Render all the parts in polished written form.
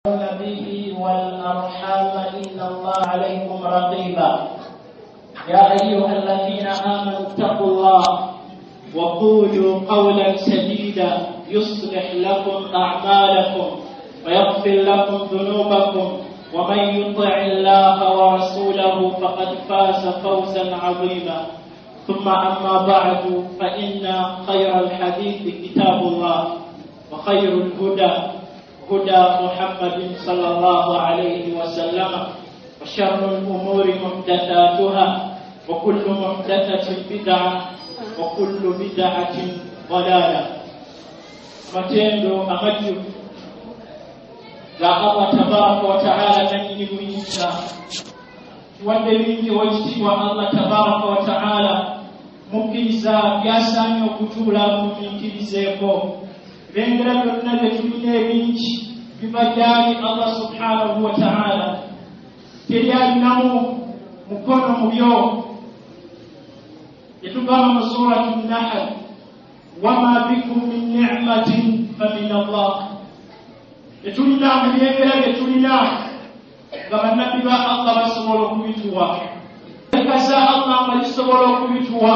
به والأرحام إن الله عليكم رقيبا. يا أيها الذين آمنوا اتقوا الله وقولوا قولا سديدا يصلح لكم أعمالكم ويغفر لكم ذنوبكم ومن يطع الله ورسوله فقد فاز فوزا عظيما. ثم أما بعد فإن خير الحديث كتاب الله وخير الهدى هدى محمد صلى الله عليه وسلم وشر الأمور محدثاتها وكل محدثة بدعة وكل بدعة ضلالة. matendo amaju ga Allah tabaraka wa ta'ala nanyini mwinsa wande wingi wajitiwa Allah tabaraka wa ta'ala mukiriza byasanyo okutula mumikirizeko bengera byonna byetulina ebingi bibajali Allah subhanahu wa ta'ala teryalinamu mukono mu byo yetugamba mu surati an-Nahl wama bikum min ni'matin famin Allah. Etulina byengera byetulina nga bannabbi ba Allah basobola okubituwa ekasa Allah nga lisobola okubituwa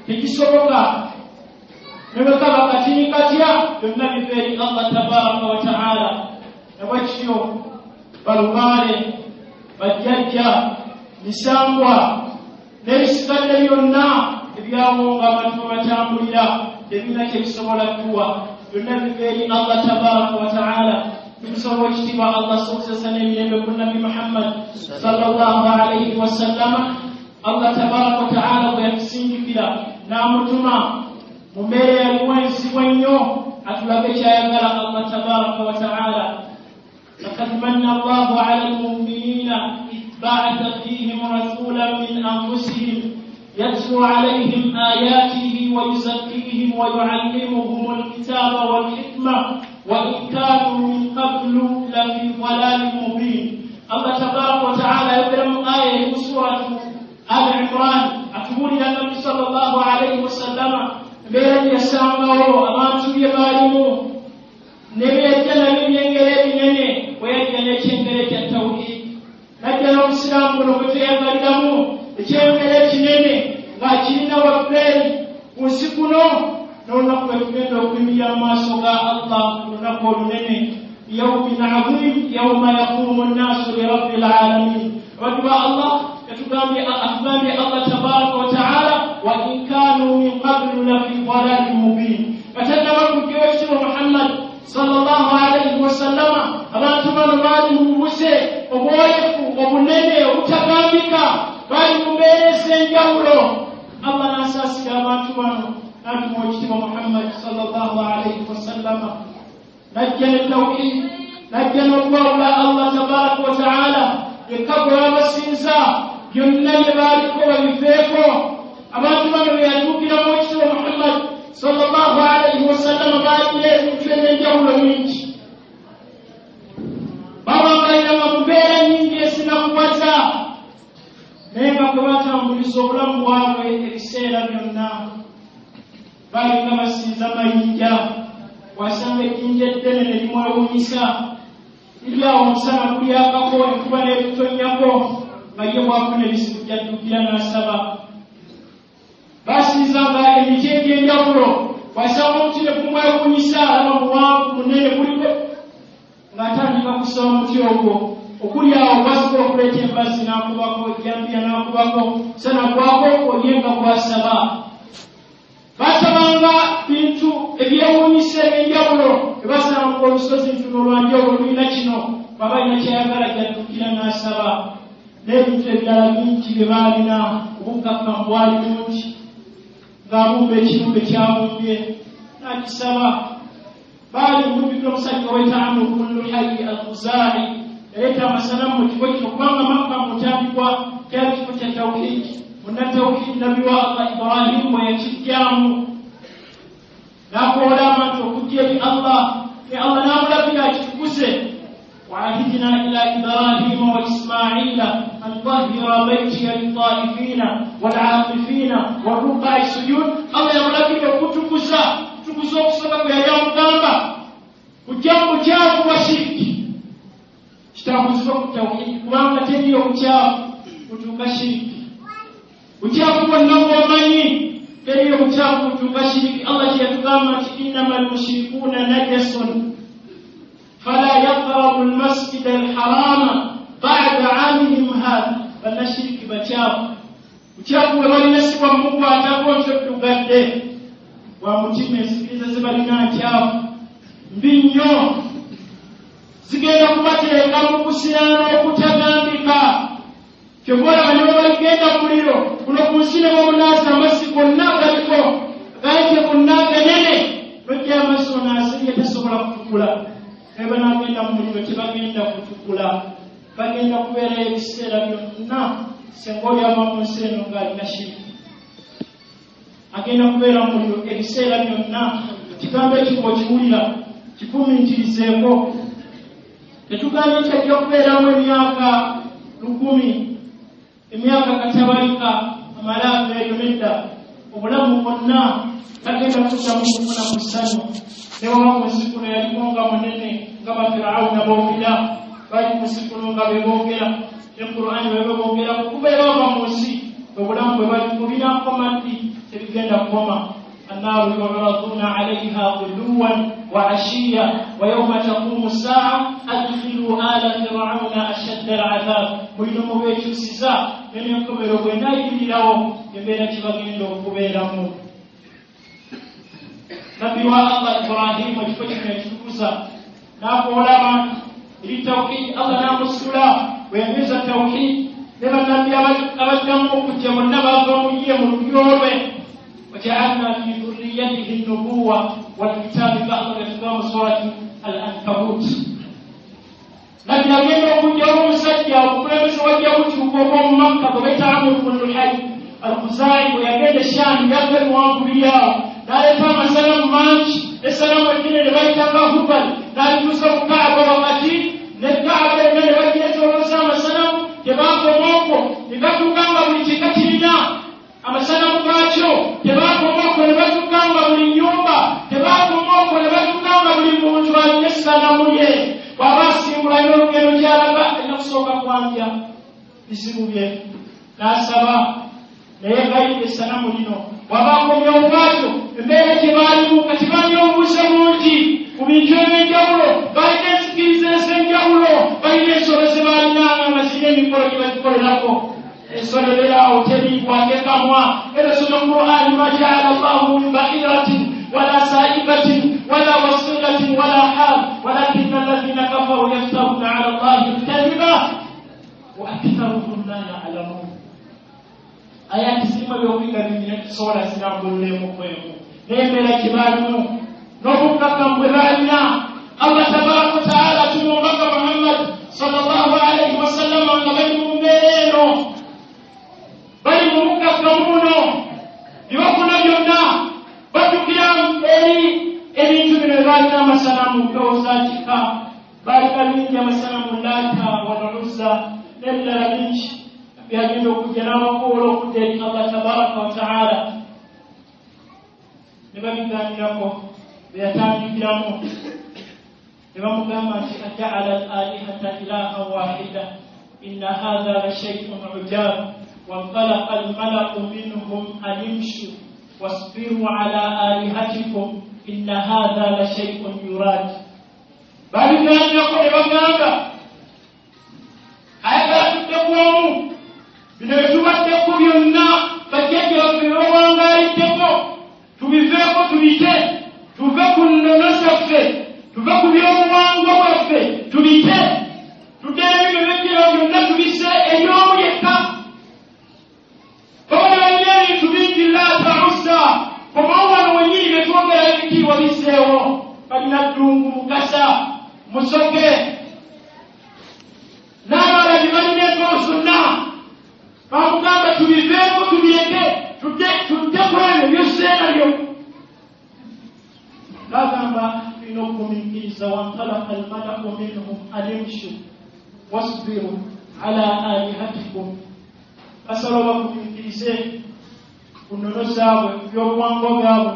tekisoboka nebekaba katini katya byonna bifeeri Allah tabaraka wa ta'ala. Nabwekityo balubaale bajjajja misangwa n'ebisikadde byonna ebyawo nga abantu batambulira tebirina kyebisobola kutuwa byonna bifeeri Allah tabaraka wa ta'ala. Tumusaba ekitiibwa Allah sokesesa n'emirembe ku Nabi Muhammad sallallahu alayhi wa sallama. Allah tabaraka wa ta'ala bwe yatusindikira n'amutuma mu mbeera yaliwo ensibu ennyo atulaga ekyayagala Allah tabaraka wa ta'ala. لقد من الله على المؤمنين إذ بعث فيهم رسولا من أنفسهم يتلو عليهم آياته ويزكيهم ويعلمهم الكتاب والحكمة وإن كانوا من قبل لفي ضلال مبين. الله تبارك وتعالى يبرم آية في سورة آل عمران أتقول إلى النبي صلى الله عليه وسلم بين يسامه أمانتو يبالمو نبي يجنى من ينجلي نيني ويجنى كنجلي التوحيد نجنى الإسلام ونبتي يبالمو ekyengere kinene nga kirina wabberi ku nsi kuno n'olunaku lwe tugenda okuyimirira mu maaso ga Allah ku lunaku olunene yawmin azim yawma yaqumu nnaasu lirabbil alamin. Abaddu ba Allah atugambye Allah tabaraka wa ta'ala wa in kanu min qablu lafi dalalin mubin. Katannaba kujjawo ekitiibwa Muhammad sallallahu alayhi wa sallama abantu bano baali mu bubuse obwolefu obunene obutagambika bali mu mbeera ez'enjawulo. Allah n'asaasira abantu bano n'atuma ekitiibwa Muhammad sallallahu alayhi wa sallama najja ne tawhid najja n'okwawula Allah tabaraka wa ta'ala yekka gwe babasinza byonna bye baaliko babifeeko. Abantu bano bwe yatuukiramu ekitiibwa Muhammad sallallahu alayhi wa sallama baagire ebintu eby'enjawulo bingi babangaliranga mu mbeera nyingi ezinakuwaza naye nga kwe batambuliza obulamu bwabwe ebiseera byonna baali nga basinza mayinja. Wasanga ejjinja eddene ne limwewunyisa liryawo omusana gulyakako enkuba n'ebitonyako nga ye bwako n'ebisibu jaddukira n'asaba. Basinzanga emiti egy'enjawulo wasanga omuti ne gumwewunyisa alaba muwanvu munene guliko ng'atandika kusaba omuti ogwo okuli awo bwasooka okuleeta embazzi n'akubako ejjambiya n'akubako sanagwako olyenga gwasaba. Basabanga bintu ebyewuunyisa eby'enjawulo ebasanga olusozi ntuno olwanjawulo lulina kino baba alina kyayagala jaddukira n'asaba. N'ebintu ebirala bingi bye baalina obukkakkamu bwali bungi ng'abumba ekirumbe kyabumbye n'akisaba. Baali mujjudde omusajja ow'etamu kullu hayyi al-Khuzaa'i yaleeta amasanamu mu kifo kino kubanga Makka mutandikwa kyali kifo kya tawhidi. Munnatawhidi Nabi wa Allah Ibrahim bwe yakijjamu n'akoola abantu okujja eri Allah ne Allah n'amulabira akitukuze. وعهدنا إلى إبراهيم وإسماعيل أن طهر بيتي للطائفين والعاكفين والركع السجود. الله يقول لك kutukuza okusaba kwe yali amugamba kujja mu kyavu wa shiriki kitabuzibwa ku tawhidi kubanga teriyo bukyafu butuuka shiriki bukyafu bwonna bwomanyi teriyo bukyafu butuuka shiriki Allah kyeyatugamba nti innama almushrikuuna najasun fala yaqrabu almasjida alharama ba'da aamihim hadha bannashiriki bakyafu bukyafu bwe balina si bwamukwatako ntoddugadde wa mutima ensikiriza ze balina nkyafu mbi nnyo zigenda kubateeka mu kusiraana okutagambika kyoboolaba ne bwe baligenda mu muliro kuno ku nsi ne bamunaaza amazzi gonna galiko gayite gonna ganene nojja amazzi onaasirye tasobola kutukula naye banaagenda mu muliro tebagenda kutukula bagenda kubeerayo ebiseera byonna senga olyama mu nsi eno ng'alina shiriki agenda kubeera mu muliro ebiseera byonna kigambo ekyo okiwulira kikumiikirizeeko tetugambye nti ajja kubeeramu emyaka 10 emyaka katabalika amalaavu eyo nedda obulamu bwonna tagenda kuddamu kufuna ku ssanyu newaba mu nsi kuno yaliko nga munene nga bafirawuna boogera bali mu nsi kuno nga beboogera ne Qur'ani beboogera kukubeera bava mu nsi obulamu bwe bali kubinaako maddi tebigenda kukoma النار يعرضون عليها غدوا وعشيا ويوم تقوم الساعة أدخلوا آل فرعون أشد العذاب ملنم بيتوسيزا من يكبر بنايل لهم يبين كبغين له كبيرهم نبي الله إبراهيم وجفتنا يتوسا نقول لما للتوحيد الله نام الصلاة ويميز التوحيد لما النبي أبدهم كتب النبى فمجيهم اليوم وجعلنا في ذريته النبوة والكتاب بعض الأفكار سورة العنكبوت نبي أمين وكجاو مسجى وكل مسوجى وكجاو مكة وبيت عمرو بن الحي الخزاعي ويجد الشام يقبل وانبياء لا يفهم سلام مانش السلام الدين لبيت كهبل لا يوسف كعب وقتي للكعب من لبيت يسوع سلام يبقى موكو يبقى كعب ولتكتينا amasanamu gaakyo tebakomoko ne batukanga buli nyumba tebakomoko ne batukanga buli muntu alina essanamu ye bw'aba asimbulayo olugendo gy'alaga alina kusooka kwambya bizibu bye n'asaba naye gayidde essanamu lino bw'aba akomyewo bwatyo embeera gye baalimu kati balina obuuse bungi ku bintu eby'enjawulo balina ensikiriza ez'enjawulo balina ensolo ze baalinanga nga zirina emikolo gye bagikolerako الصلاة وتبي وكما رسول القرآن ما جعل الله من بحيرة ولا سائبة ولا وصيلة ولا حال ولكن الذين كفروا يفترون على الله الكذب وأكثرهم لا يعلمون آيات سيما يومك من سورة سنعم الله مقيم نعمل كبارنا نبوك كم بلالنا الله تبارك وتعالى تنوبك محمد صلى الله عليه وسلم ونبيه مبينه bali mu mukakkamuno bibafuna byonna batukira eri ebintu bino ebalina amasanamu kawosakika balina bingi amasanamu Laata wal-Uzza n'ebirala bingi byagenda okujja n'abakuwola okudda eri Allah tabaraka wa taala ne babiganirako beyatandikiramu ne bamugamba nti ajaala al-alihata ilahan wahida inna hadha la shay'un ujab وانطلق الملأ منهم أن امشوا واصبروا على آلهتكم إن هذا لشيء يراد بل كان يقول بغاغا هذا تقوم بنجوم تقوم يومنا فكيف يومنا يتقوم تبيفيكو تبيته تبيكو ننسفه تبيكو يومنا وقفه تبيته تدعي بمكي يومنا تبيسه اليوم يكا Kumawana wengine metuomba yaki wabiseo balina dungu mukasa musoke nabala bibalina sunna bamugamba tubiveko tubyeke tutekwene byosena byo bagamba binokumikiriza wantalaka almalaku minhum alimshu wasbiru ala alihatikum asala bakumikirize kunono zaabwe ebyobuwangwa bwabwe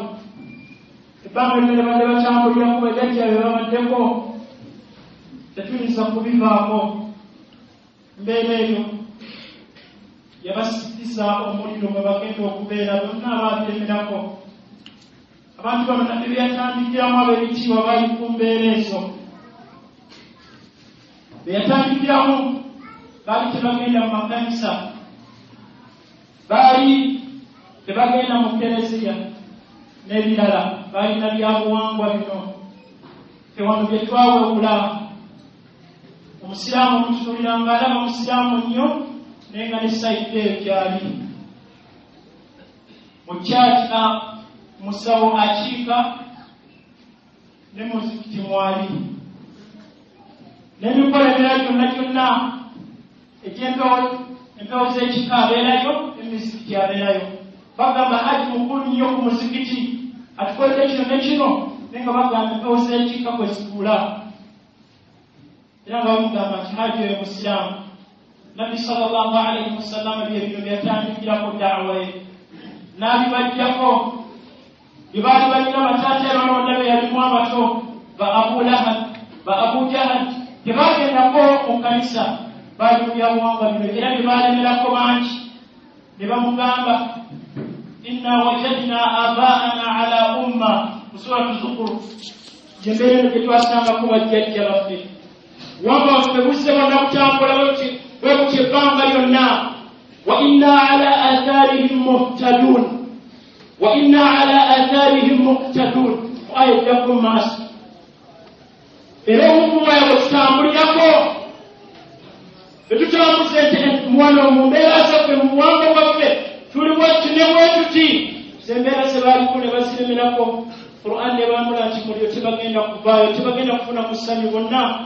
ebbanga lyonna badde bakyambuliraku bajjajja be babaddeko tetuyinza kubivaako mbeera eyo yabasikisa omuliro mwe bagenda okubeera bonna abaabiremerako. Abantu bano nabyo byatandikiramu ab'ebitiibwa baali ku mbeera ezo. Beyatandikiramu baali tebagenda mu makanisa, baali tebagenda mu kereziya n'ebirala, baalina byabuwangwa bino. Tewano bye twawebula. Omusiraamu omutunuulira ng'alaba omusiraamu nnyo naye nga ne sayidi eyo gyali. Mu kyaki musawo akiika ne muzikiti mwali. N'emikola emira gyonna empewo z'ekika abeerayo, emizikiti abeerayo. Bagamba haji mukulu nnyo ku muzikiti atukolere kino ne kino, naye nga bagamba empewo z'ekika kwe zituula. Era nga bamugamba nti haji oyo musiraamu. Nabbi sallallahu alaihi wasallam bye bino byatandikirako da'wa ye. N'abibajjako bye baali balina bataata balonda be yalimu abato ba Abu Lahab, ba Abu Jahal, tebagendako mu kanisa, baali mu byabuwangwa bino era bye baalemerako bangi. Ne bamugamba inna wajadna abaana ala umma mu suratu Zukhruf, gyembeera gye twasangako bajjajja baffe. Wamba waffe buzze bonna kutambula bwe mutyo ebbanga lyonna. Wa inna ala atharihim muhtadun, wa inna ala atharihim muqtadun. Aya ejja ku maaso. Era omuvuba yabwe tutambulirako, tetutambuze nti muwano mu mbeera zaffe mu buwangwa bwaffe tuli bwettu ne bwetuti. Zembeera ze baaliku ne baziremerako. Qur'an ne bamula nti mulyo tebagenda kuvaayo, tebagenda kufuna ku ssanyu bonna.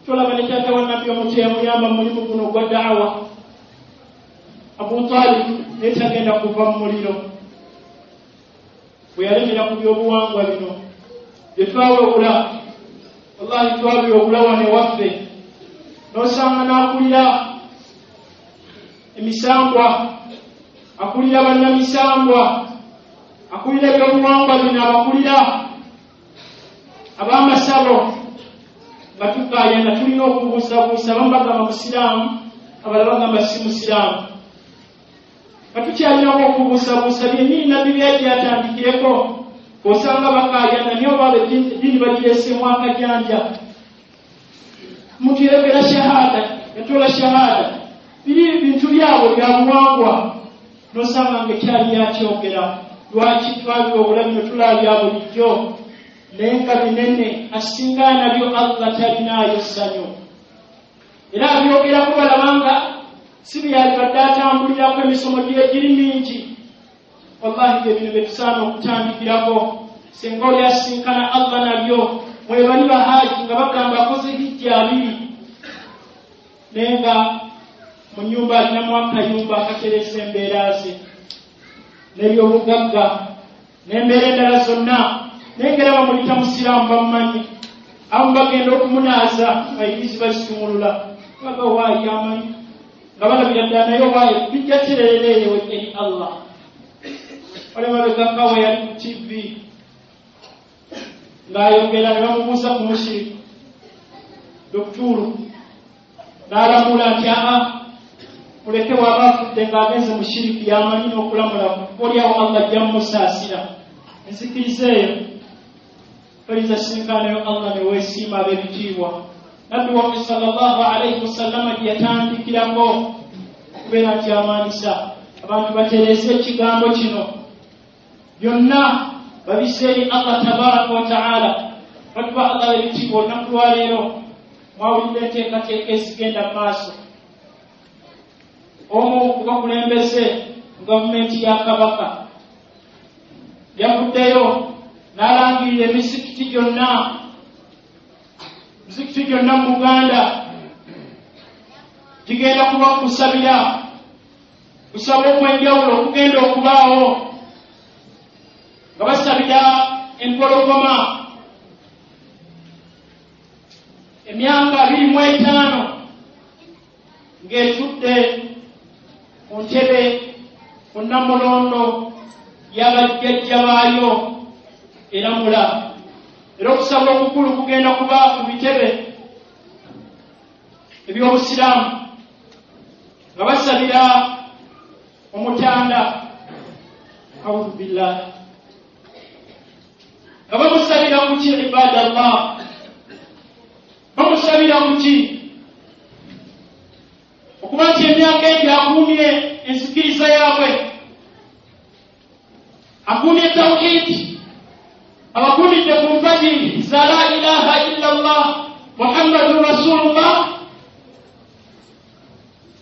Tulaba ne taata wa Nabbi omuto yamuyamba mu mulimu guno ogwa da'wa. Abu Talib naye tagenda kuva mu muliro. Bwe yalemera ku byobuwangwa bino bye twawebula, wallahi twabyobula wane waffe. N'osanga n'akulira emisambwa, akulira bannamisambwa, akulira ebyobuwangwa bino, abakulira ab'amasabo nga tukaayana tulina okubuusabuusa. Abamu bagamba musiraamu, abalala bagamba si musiraamu. Katukyalinamu okubuusabuusa byennyini nabbi byali byatandikireko. Osanga bakaayana niyo baba eddiini bagireesemu akajanja. Omuntu yerekera shahada, yatoola shahada, biri bintu byabwe bya buwangwa. N'osanga ng'ekyali yakyogera. Lwaki twabyobula bino tulabya bulijjo? Naye nga binene asinga nabyo Allah talinaayo ssanyu. Era abyogerako balabanga si byali badde atambulirako, emisomo gye giri mingi. Wallahi bye bino bye tusaana okutandikirako. Singa oli asinkana Allah nabyo, mwe bali bahaaji nga bagamba akoze hijja 2, naye nga mu nnyumba alinamu akayumba akateresa embeera ze n'ebyobugagga n'embeera endala zonna. Naye ngera bamuyita musiraamu bamumanyi. Abamu bagenda okumunaaza bayirizi bazitumulula. Baga waayi amanyi nga balabira ddala naye waayi bijja tererera eyo eri Allah. Wale mabegakawe yali ku TV ng'ayogera, ne bamubuuza ku mushiriki Dokituru n'alamula nti muleke waba afudde ng'agenze mushiriki yamanyi n'okulamula olyawo Allah ajja mumusaasira. Enzikiriza eyo toyinza sinkanayo Allah ne weesiima ab'ebitiibwa. Nabbi waffe sallallahu alaihi wasallama gye yatandikirako okubeera nti amaanisa abantu batereeze ekigambo kino byonna babise eri Allah tabaraka wa ta'ala. Batuba Allah ebitiibwa olunaku lwaleero mwawulidde enteekateeka ezigenda mu maaso. Omu ku bakulembeze mu gavumenti ya Kabaka yavuddeyo n'alangirira emizikiti gyonna mu Uganda gigenda kuba kusaba okwenjawulo okugenda okubaawo, nga basabira empologoma emyaka 25 ng'etudde ku ntebe ku nnamulondo y'abajjajja baayo eramula. Era okusaba okukulu kugenda kuba ku bitebe eby'obusiraamu nga basabira omutanda audhu billah nga bamusabira kuki ibadallah bamusabira kuki okuba nti emyaka egi akuumye enzikiriza yaabwe akuumye tawhidi abakuumidde ku nfajiri za la ilaha illa allah muhammadun rasulullah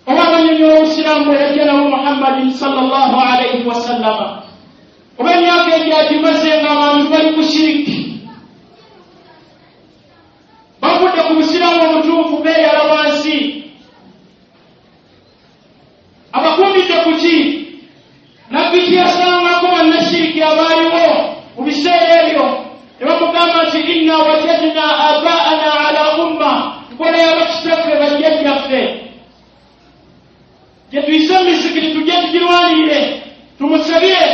oba banyonyola obusiraamu bweyajjanawo muhammadin sallallahu alaihi wasallama oba emyaka egi agimaze nga abantu bali ku shiriki bavudde ku busiraamu obutuufu beeyala wansi abakuumidde ku ki nabbi kiyasangako bannashiriki abaaliwo mu biseera ebyo ne bamugamba nti inna wajadna abaana ala umma nkola y'abakitaffe bajjajjaffe gye tuyise mizikiri tujje tugirwanirire tumusabire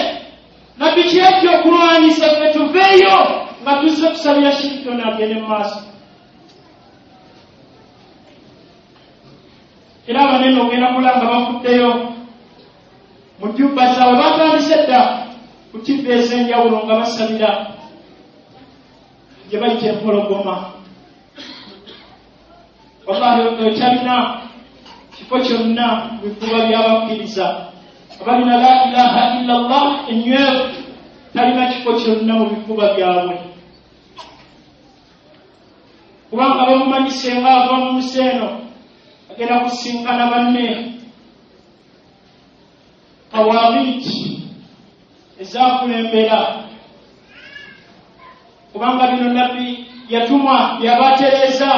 nabbi kiyajja okulwanyisa ffe tuveeyo nga tuzze kusabira shiriki ono agende mu maaso era abanene ogenda kulanga bafuddeyo mu jjubba zaabwe batandise dda ku tibba ez'enjawulo nga basabira gye bayita empologoma wallahi okyalina kifo kyonna mu bifuba by'abakkiriza abalina la ilaha illa allah enywevu talina kifo kyonna mu bifuba byabwe kubanga bamumanyise nga ava mu nsi eno agenda kusinkana banne tawagiti ezakulembera kubanga bino nabbi yatumwa yabatereeza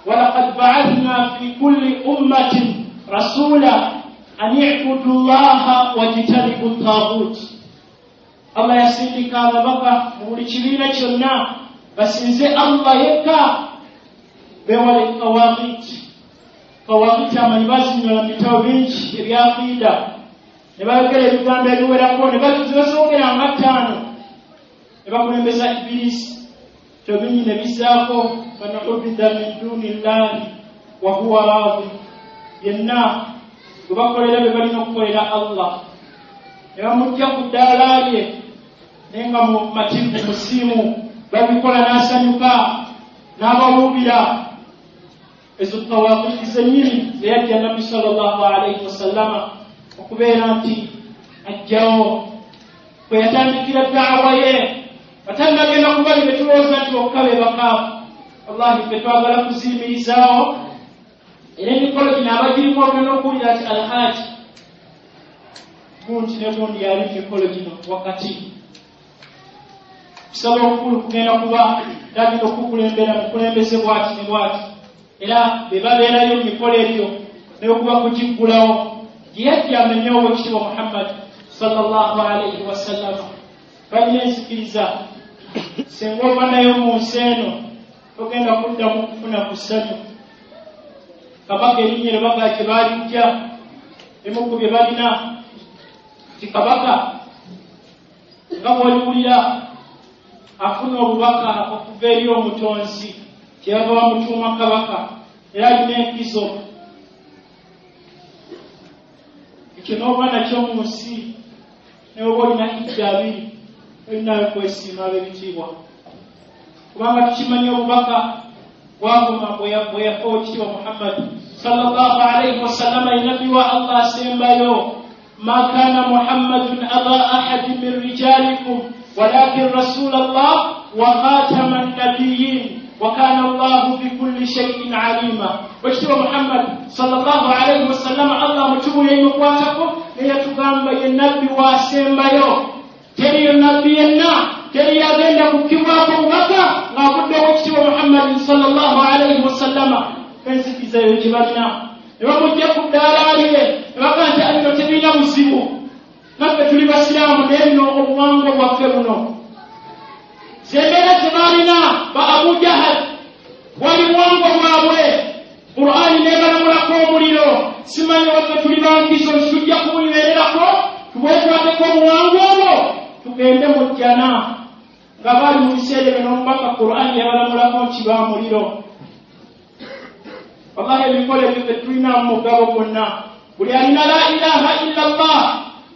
walaqad ba'athna fi kulli ummatin rasula an i'budu llaha wajtanibu ttaghut allah yasindika ababaka mu buli kibiina kyonna basinze allah yekka bewale tawagiti amanyi bazinyola mu bitabo bingi ebyafiida ne bayogera ebigambo ebiwerako ne basoogera nga 5 ne bakulembeza ibirisi tobinyi ne bizaako banubida min duni llahi wa huwa raadi yenna gwe bakolera be balina okukolera allah ne bamujja ku ddaala lye naye nga mu mativu musiimu babikola n'asanyuka n'abawuubira ezo tawagiti zennyini zeyajja nabbi sallallahu alaihi wasallama okubeera nti ajjawo kwe yatandikira daawa ye batannagenda kubali betulowooza nti bokka be bakaafu wallahi fe twagala kuziyimirizaawo era emikolo gino abagirimu ogenda okuwulira nti alhaaji gundi ne gundi yali emikolo gino wakati kusaba okukulu kugenda kuba dagenda okukulembera mukulembeze bwati ne bwati era be babeerayo mu mikolo ebyo n'okuba kugiggulawo gye yajja amenyewo ekitiibwa muhammad sallallahu alaihi wasallama balina enzikiriza singa ova nayo mu nsi eno togenda kuddamu kufuna ku ssanyu kabaka erinnya ne baga kye baalijja emu ku bye balina ti kabaka nga bwoliwulira afuna obubaka okuva eri omutonzi kyeyava bamutuuma kabaka era alina enkizo ekyo n'oba nakyo mu nsi naye oba olina hijja 2 olinayo kwesiima ab'ebitiibwa kubanga tukimanyi obubaka bwaguma bwe yafa ekitiibwa muhammad sallallahu alaihi wasallama enabbi wa allah asembayo ma kana muhammadun aba ahadin min rijalikum walakin rasul allah wa khatama an-nabiyyin وكان الله بكل شيء عليما واشتوى محمد صلى الله عليه وسلم الله متوبوا يمقواتكم ليتقام النبي واسمبا يو تري النبي النا تري أبين كيواكم بكا لابد واشتوى محمد صلى الله عليه وسلم فنسكي زي جبالنا ومجيكم دارالي وكان تأني تبينا مسلمو نبت لبسلام لأنه أمانه وفرنه زميلة تبارنا بأبو جهل ولموانغ وابوه قرآن نبنا ملكو مرينو سمان وقت لبان كيسو سجاكم يميلكو tuwekwatekko omuwangu olwo tugende mu jjana nga bali mu biseera bino omubaka qur'ani yabalamulako nti bamuliro wallahi ebikolo ebyo bye tulina mu mugabo gwonna buli alina la ilaha illa Allah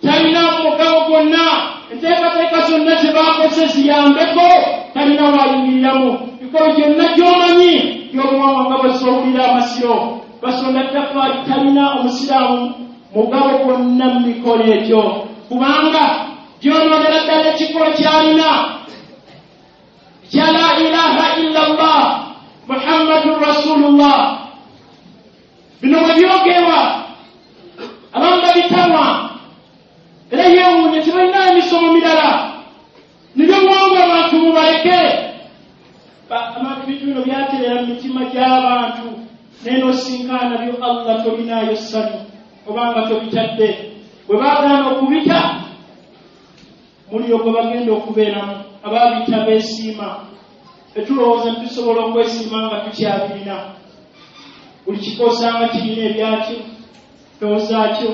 talina mugabo gwonna enteekateeka zonna zebakoze ziyambeko talina walindiriramu mikolo gyonna gyomanyi gy'omuwanga nga bwezowulira amasiro basonda ttafaali talina omusiraamu mugabo gwonna mu mikolo egyo kubanga gyonoonera ddala ekikolo kyalina kya la ilaha illa Allah Muhammadun Rasulullah bino bwe byogerwa abamu babitamwa era yeewuunya tebalina emisomo mirala nibyo muwangu abantu mubaleke abantu bintu bino byatereera mu mitima gy'abantu naye n'osinkaana byo Allah tolinaayo ssanyu obanga tobitadde bwe baagaana okubita mulyogo bagenda okubeeramu abaabita beesiima tetulowooza tusobola okwesiima nga tukyabirina buli kikoosanga kirina ebyakyo toozaakyo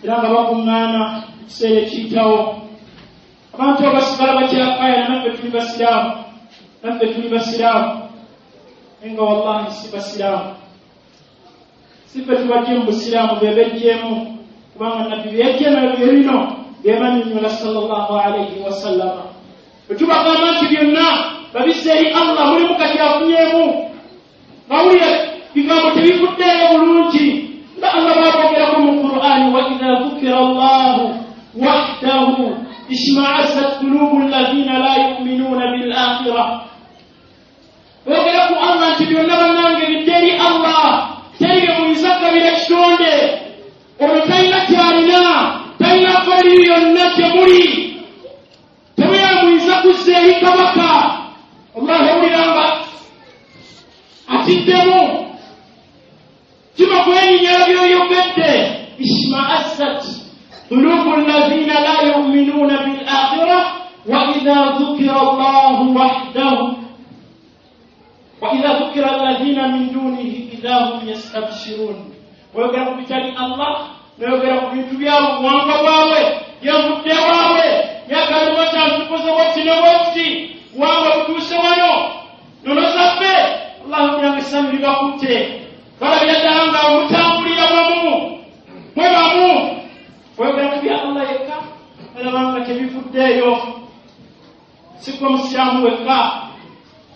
era nga bakuŋŋaana ekiseera ekiyitawo abantu abasigala bakyakaayana naffe tuli basiraamu naye nga wallahi si basiraamu si ffe tubajje mu busiraamu bebejjeemu kubanga nabbi byejje nabyo bino byebanyonnyola sallallahu alaihi wasallama bwe tubagamba nti byonna babisse eri Allah mulimu kati afunyeemu mawulire bigambo tebivuddeeyo bulungi nga Allah baabogerako mu Qur'ani wa idha dhukira Allahu wahdahu ishma'azzat qulubu alladhina la yu'minuna bil akhirah boogeraku Allah nti byonna bannange bidde eri Allah teri bye muyinza kugabira ekitonde olwo talina kyalina talina koli yonna gyemuli temuyamuyinza kuzza eri kabaka Allah owuliranga atiddemu kiba kwenyinyala byoyogedde ishma'azzat qulubu alladhina la yu'minuna bil akhirah wa idha dhukira Allahu wahdahu wa idha dhukira alladhina min dunihi idha hum yastabshirun oyogera ku bitali Allah n'oyogera ku bintu byabo buwanga bwabwe yavudde waabwe yakalima tantukoze wati ne wati buwanga butuuse wano nono zaffe Allah kunyanga essanyu libakutte balabira ddala nga omutambulira wamu mwe bamu oyogera ku bya Allah yekka alabanga tebivuddeeyo si gwe musiraamu wekka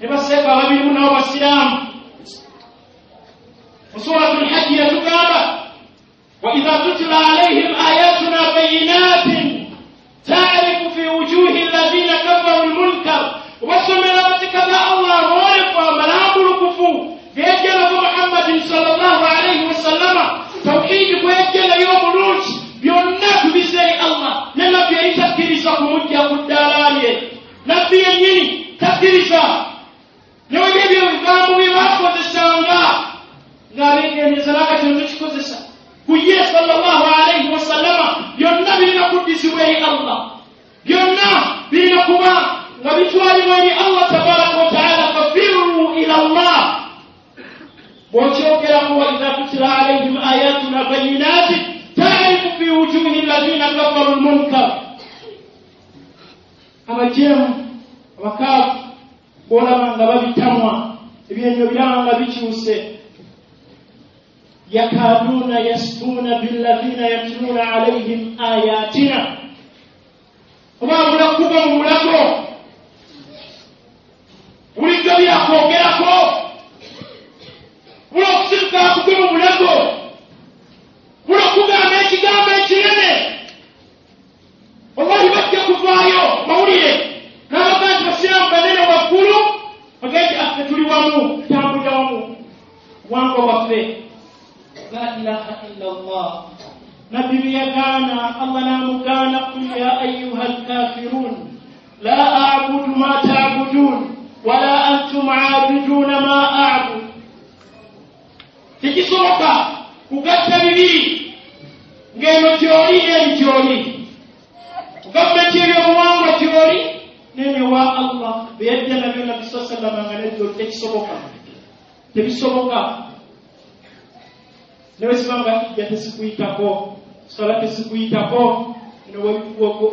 ne baseeka ababirimu nabo basiraamu mu suratul hajji yatugamba وإذا تتلى عليهم آياتنا بينات تعرف في وجوه الذين كفروا المنكر وبسمنا كذا الله ورفع منابر كفو بيجل محمد صلى الله عليه وسلم توحيد بيجل يوم الروج بيوناك بسري الله لما بيري تذكيرسا كمجيا قدالاني نبي ينيني تذكيرسا نوجه بيوغامو بيواكو تسانغا غاريني نزلاك تنزشكو تسانغا kuye sallallahu alayhi wa sallama byonna birina kuddisibwa eri Allah byonna birina kuba nga bitwalibwa eri Allah tabaraka wa taala fafirru ila Allah bw'okyogeraku wa idha tutla alayhim ayatuna bayinati ta'rifu fi wujuhi alladhina kafaru almunkar abajeemu abakaafu bw'olaba nga babitamwa ebyenyo biraba nga bikyuse يكادون يسطون بالذين يتلون عليهم آياتنا وما أقولكم ملكو ولكم يأخوكيكو ولكم يأخوكم ملكو ولكم يأخوكم والله بكي كفايو موليه كما كانت مسيرا بدنا وفكولو فقالت أفتولي وامو تابو جوامو وانكو وفيه لا إله إلا الله نبي كان الله نام كان قل يا أيها الكافرون لا أعبد ما تعبدون ولا أنتم عابدون ما أعبد تجي صوتا وقتل لي قالوا تيوري نين تيوري وقبل تيوري وما تيوري نين وا الله بيد النبي صلى الله عليه وسلم قال تجي صوتا تجي صوتا nebasibanga ijja tesikuyitako sola tesikuyitako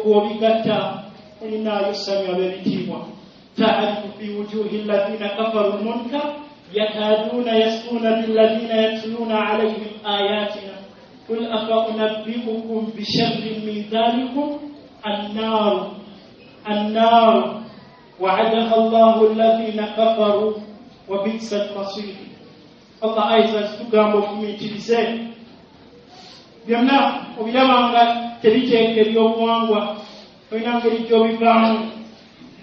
wobigatta olinayo ssanyu ab'ebitiibwa taarifu fi wujuhi alladhina kafaru lmunkar يكادون يسطون بالذين يتلون عليهم آياتنا قل أفأنبئكم بشر من ذلكم النار وعدها الله الذين كفروا وبئس المصير. الله أيضا تقام بكميتيزه byonna obirabanga tebiteekeby'obuwangwa olina ngeri gy'obivaamu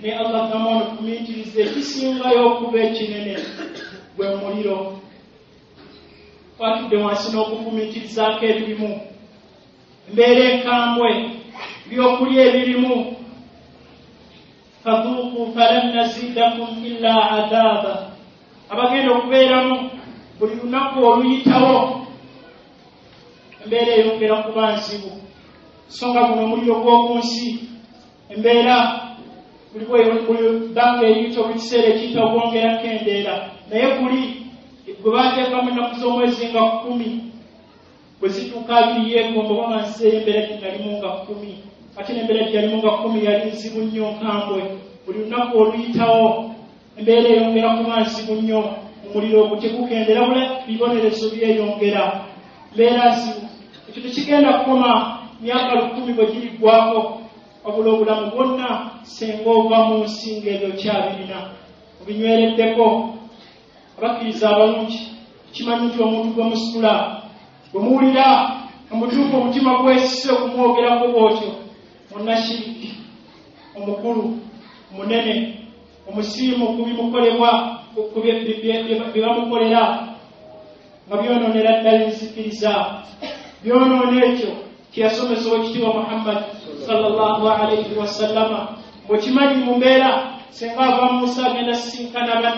ne Allah gamono kumiyitiriza ekisingayo okuba ekinene gwe muliro twatudde wansi n'okufumiitirizaako ebirimu embeera enkambwe byokulya ebirimu fadhuuku falan nazidakum illa adhaaba abagenda okubeeramu buli lunaku oluyitawo embeera eyongera kuba nzibu songa guno omuliro gw'oku nsi embeera buli bbanga eriyita buli kiseera ekiyita obwongera kendeera naye guli gwe bateekamu ennaku z'omwezi nga 10 bwe zituuka 2 yeegomba obanga nsiseeyo embeera gyalimu nga 10 ate n'embeera gyalimu nga 10 yali nzibu nnyo nkambwe buli lunaku oluyitawo embeera eyongera kuba nzibu nnyo omuliro ogwo tegukendera bula bibonerezo byeyongera mbeera nzibu ekyo tekigenda kukoma myaka 10 bwe giriggwako wabula obulamu bwonna senga ova mu nsi ng'ebyo kyabirina obinywereddeko abakkiriza abalungi kimanyi nti omuntu gwe musitula bwe muwulira omutuufu omutima gwesise okumwogerako bwotyo munnashiriki omukulu munene omusiimu ku bimukolebwa bye bamukolera nga byonoonera ddala enzikiriza byonoona ekyo kyeyasomesa owekitiibwa Muhammad sallallahu alayhi wasallama bwekimanyi mu mbeera senga ava Musa agenda sisinkana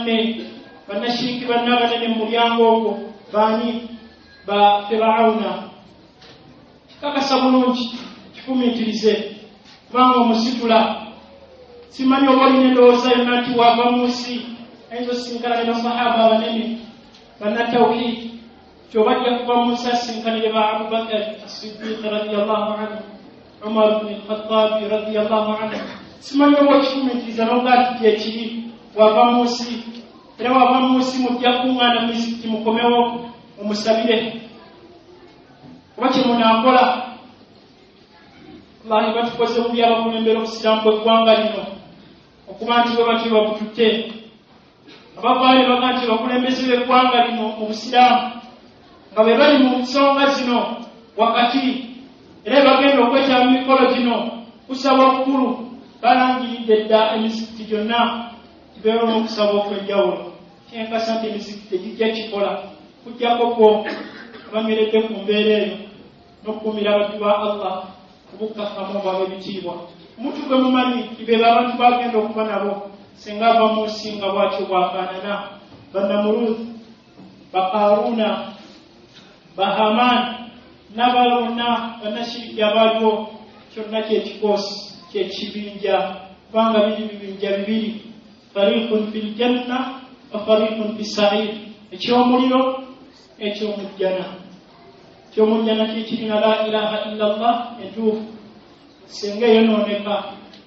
bannashiriki banne abanene mu mulyango ogwo baani ba Firawuna kikakasa bulungi kifumiitirize kubanga omusitula simanyi oba olina endowooza yonna nti wava mu nsi ayinza osisinkana ne basahaba abanene bannatawhid kyobajja kuva mu nsi asinkanire ba Abubakar as-Siddiq radiyallahu anhu Umar ibn al-Khattab radiyallahu anhu simanyi oba okifumiitiriza n'oga nti gyekiri wava mu nsi era wava mu nsi mujja kuŋŋaana mu mizikiti mukomewo mumusabire oba kye munaakola Allahi batukoze bubi abakulembera obusiraamu bw'eggwanga lino okuba nti bwe batyo babututte abavaale baga nti bakulembeze b'eggwanga lino mu busiraamu nga be bali mu nsonga zino wakati era bagenda okwetaba mu mikolo gino kusaba okukulu balangiridde dda emizikiti gyonna kibeewo n'okusaba okw'enjawulo kyenkasa nti emizikiti tegijja kikola kujjako gwo abanyweredde ku mbeera eyo n'okukuumira abaddu ba Allah obukakamu obwaba ebitiibwa omuntu gwe mumanyi kibeeba abantu bagenda okuba nabo singa ava mu nsi nga bwatyo bwafaanana bannamurud baqaruuna bahaman n'abalonna bannashiriki abaaliwo kyonna kyekikoosi kyekibinja kubanga biri bibinja bibiri fariqun fil janna wa fariqun fis sa'ir ekyomuliro ekyomujjana kyomujjana kikirina la ilaha illa Allah entuufu senga yonooneka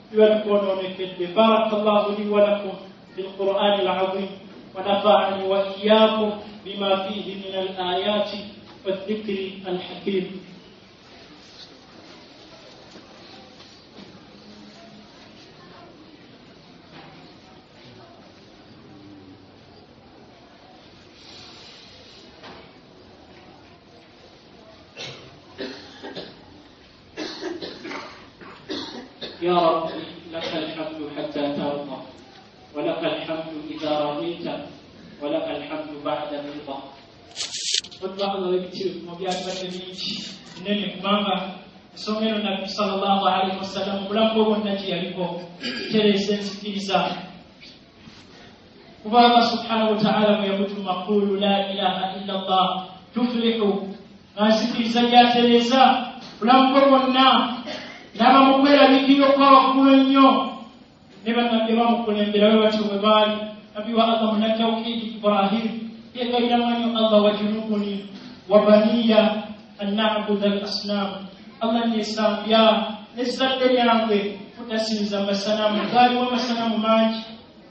biba bikwonoonekedde barakallahu li wa lakum bil qur'ani al-azim wa nafa'ani wa iyyakum bima fihi min al-ayati والذكر الحكيم يا رب لك الحمد حتى ترضى ولك الحمد إذا رضيت ولك الحمد بعد الرضا Allah wekitiri mu byabadde bingi binene kubanga esomero Nabbi sallallahu alaihi wasallam obulamu bwonna gye yaliko tereza enzikiriza kuba Allah subhanahu wa ta'ala bwe yamutuma qulu la ilaha illa Allah tuflihu nzikiriza gyatereza obulamu bwonna n'aba mu kweraliikirira okwawaggulu ennyo ne bannabbi bamukulembera bwe batyo bwe baali nabbi wa Allah munnatawhidi Ibrahim يقول الله وجنوبني وبني أن نعبد الأصنام الله نسام يا نزل ليانغwe kutasinza amasanamu gaaliwo amasanamu mangi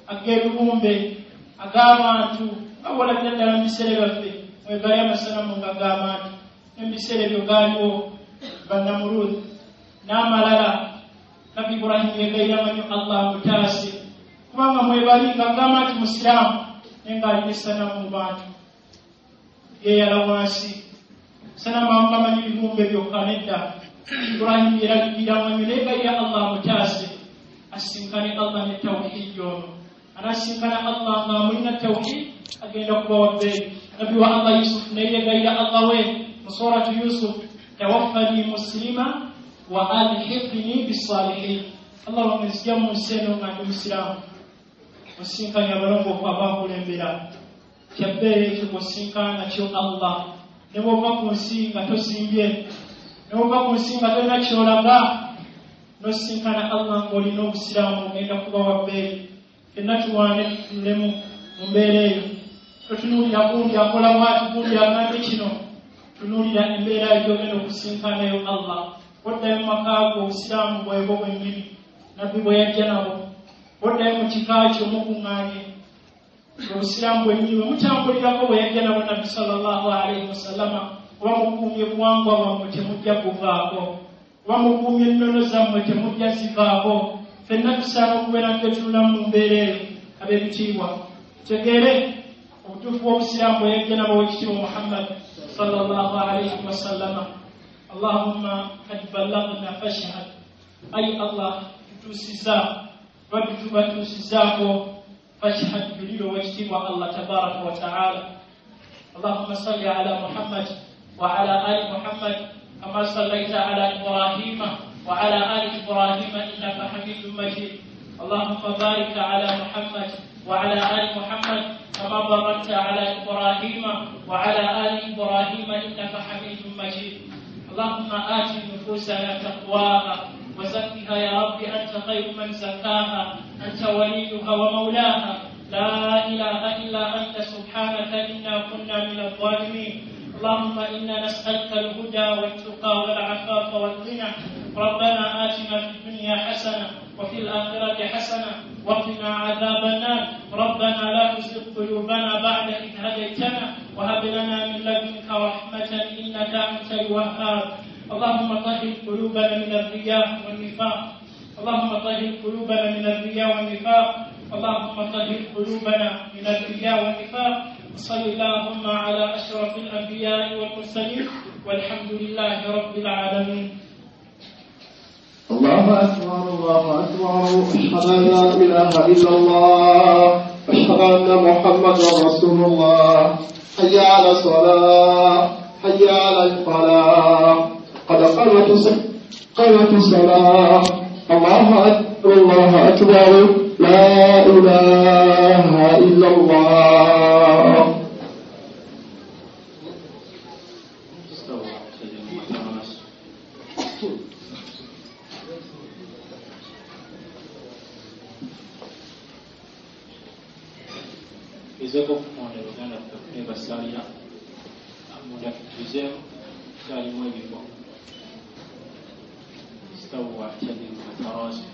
ag'ebibumbe ag'abantu awola ddala mu biseera byaffe mwegali amasanamu nga g'amaanyi ebiseera ebyo gaaliwo bannamuruuzi n'amalala nabi Ibrahim yegayira manyo Allah mutaase kubanga mwebali nga gamba nti musiraamu naye ng'alina essanamu mu bantu yeeyala wansi essanamu amugamanyi bibumbe byokka nedda Ibrahim yeragirira manyo neegayira Allah mutaase asinkane Allah ne tawhidi ono anasinkana Allah ng'amulina tawhid agenda kuba wabbeeyi nabbi wa Allah Yusuf naye yegayira Allah we mu suratu Yusuf tawaffani muslima wa alhiqni bisalihin Allah wamezija mu nseno nga ndi musiraamu osinkanya abalongoofu abakulembera kyabbeeyi ekyo bw'osinkana nakyo Allah ne bw'ova ku nsi nga tosimbye ne bw'ova ku nsi nga tolina ky'olaga n'osinkana Allah ng'olina obusiraamu ogenda kuba wabbeeyi fenna tuwaane tutulemu mu mbeera eyo totunuulira gundi akola bwati gundi agambe kino tunuulira embeera gy'ogenda okusinkanayo Allah oddayo mu makaago obusiraamu bwebwo bwennyini nabbi bwe yajja nabo oddayo mu kika kyo mukuŋŋaanye obusiraamu bwennyini bwe mutambulirako bwe yajja nabo nabbi sallallahu alaihi wasallama oba mukuumye buwangwa bwammwe temujja kuvaako oba mukuumye ennono zammwe temujja zivaako ffenna tusaana okubeera ntetunula mu mbeera eyo ab'ebitiibwa tutegeere obutuufu bw'obusiraamu bwe yajja nabo w'ekitiibwa Muhammad sallallahu alaihi wasallama اللهم قد بلغنا فاشهد أي الله تتوسزا وتتوسزاكو فاشهد جليل واجتبى الله تبارك وتعالى اللهم صل على محمد وعلى آل محمد كما صليت على إبراهيم وعلى آل إبراهيم إنك حميد مجيد اللهم بارك على محمد وعلى آل محمد كما باركت على إبراهيم وعلى آل إبراهيم إنك حميد مجيد اللهم آت نفوسنا تقواها وزكها يا رب أنت خير من زكاها أنت وليها ومولاها لا إله إلا أنت سبحانك إنا كنا من الظالمين اللهم إنا نسألك الهدى والتقى والعفاف والغنى ربنا آتنا في الدنيا حسنة وفي الآخرة حسنة وقنا عذاب النار ربنا لا تزغ قلوبنا بعد إذ هديتنا وهب لنا من لدنك رحمة إنك أنت الوهاب اللهم طهر قلوبنا من الرياء والنفاق اللهم طهر قلوبنا من الرياء والنفاق اللهم طهر قلوبنا من الرياء والنفاق وصل اللهم على أشرف الأنبياء والمرسلين والحمد لله رب العالمين. الله أكبر الله أكبر أشهد أن لا إله إلا الله أشهد أن محمدا رسول الله حي على الصلاة حي على الفلاح قد قامت الصلاة الله أكبر الله أكبر لا إله إلا الله. Izeko kufonda Uganda tukune basalira amunda tuzeemu kyalimu ebifo stawu wa tadin matarazi